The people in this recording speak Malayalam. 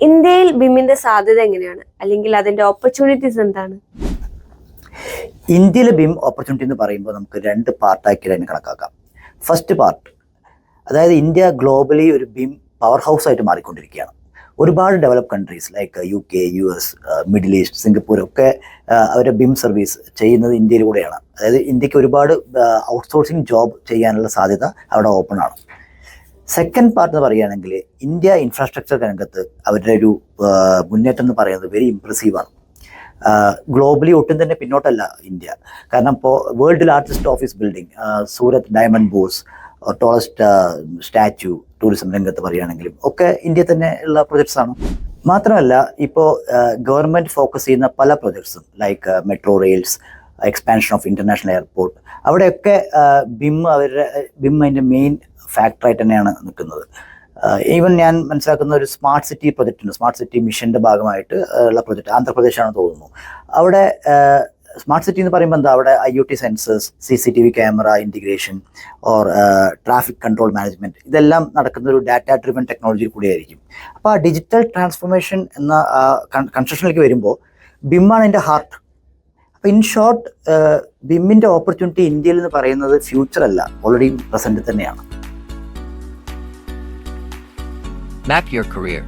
ഇന്ത്യയിൽ ബിമ്മിന്റെ സാധ്യത എങ്ങനെയാണ്, അല്ലെങ്കിൽ അതിന്റെ ഓപ്പർച്യൂണിറ്റീസ് എന്താണ്? ഇന്ത്യയിലെ ബിം ഓപ്പർച്യൂണിറ്റി എന്ന് പറയുമ്പോൾ നമുക്ക് രണ്ട് പാർട്ടാക്കി തന്നെ കണക്കാക്കാം. ഫസ്റ്റ് പാർട്ട്, അതായത് ഇന്ത്യ ഗ്ലോബലി ഒരു ബിം പവർ ഹൗസ് ആയിട്ട് മാറിക്കൊണ്ടിരിക്കുകയാണ്. ഒരുപാട് develop countries like UK, US, middle east, Singapore ഒക്കെ അവരുടെ ബിം സർവീസ് ചെയ്യുന്നത് ഇന്ത്യയിലൂടെയാണ്. അതായത് ഇന്ത്യക്ക് ഒരുപാട് ഔട്ട്സോഴ്സിങ് ജോബ് ചെയ്യാനുള്ള സാധ്യത അവിടെ ഓപ്പൺ ആണ്. സെക്കൻഡ് പാർട്ട് എന്ന് പറയുകയാണെങ്കിൽ ഇന്ത്യ ഇൻഫ്രാസ്ട്രക്ചർ രംഗത്ത് അവരുടെ ഒരു മുന്നേറ്റം എന്ന് പറയുന്നത് വെരി ഇംപ്രസീവാണ്. ഗ്ലോബലി ഒട്ടും തന്നെ പിന്നോട്ടല്ല ഇന്ത്യ. കാരണം ഇപ്പോൾ world largest office building Surat diamond bourse, tallest statue, tourism രംഗത്ത് പറയുകയാണെങ്കിലും ഒക്കെ ഇന്ത്യ തന്നെ ഉള്ള പ്രൊജക്ട്സ് ആണ്. മാത്രമല്ല ഇപ്പോൾ ഗവൺമെൻറ് ഫോക്കസ് ചെയ്യുന്ന പല പ്രൊജക്ട്സും like metro rails, expansion of international airport, അവിടെയൊക്കെ ബിം അതിൻ്റെ മെയിൻ ഫാക്ടറായിട്ട് തന്നെയാണ് നിൽക്കുന്നത്. ഈവൻ ഞാൻ മനസ്സിലാക്കുന്ന ഒരു സ്മാർട്ട് സിറ്റി പ്രൊജക്റ്റ് ഉണ്ട്, സ്മാർട്ട് സിറ്റി മിഷൻ്റെ ഭാഗമായിട്ട് ഉള്ള പ്രൊജക്റ്റ് ആന്ധ്രാപ്രദേശാണെന്ന് തോന്നുന്നു. അവിടെ സ്മാർട്ട് സിറ്റി എന്ന് പറയുമ്പോൾ എന്താ, അവിടെ IoT sensors, CCTV camera integration or traffic control management, ഇതെല്ലാം നടക്കുന്ന ഒരു ഡാറ്റ ഡ്രിവൺ ടെക്നോളജിയിൽ കൂടിയായിരിക്കും. അപ്പോൾ ആ ഡിജിറ്റൽ ട്രാൻസ്ഫോർമേഷൻ എന്ന കൺസ്ട്രക്ഷനിലേക്ക് വരുമ്പോൾ ബിമ്മാണ് എൻ്റെ ഹാർട്ട്. അപ്പോൾ ഇൻ ഷോർട്ട്, ബിമ്മിൻ്റെ ഓപ്പർച്യൂണിറ്റി ഇന്ത്യയിൽ എന്ന് പറയുന്നത് ഫ്യൂച്ചർ അല്ല, ഓൾറെഡി പ്രസൻറ്റ് തന്നെയാണ്. Map your career.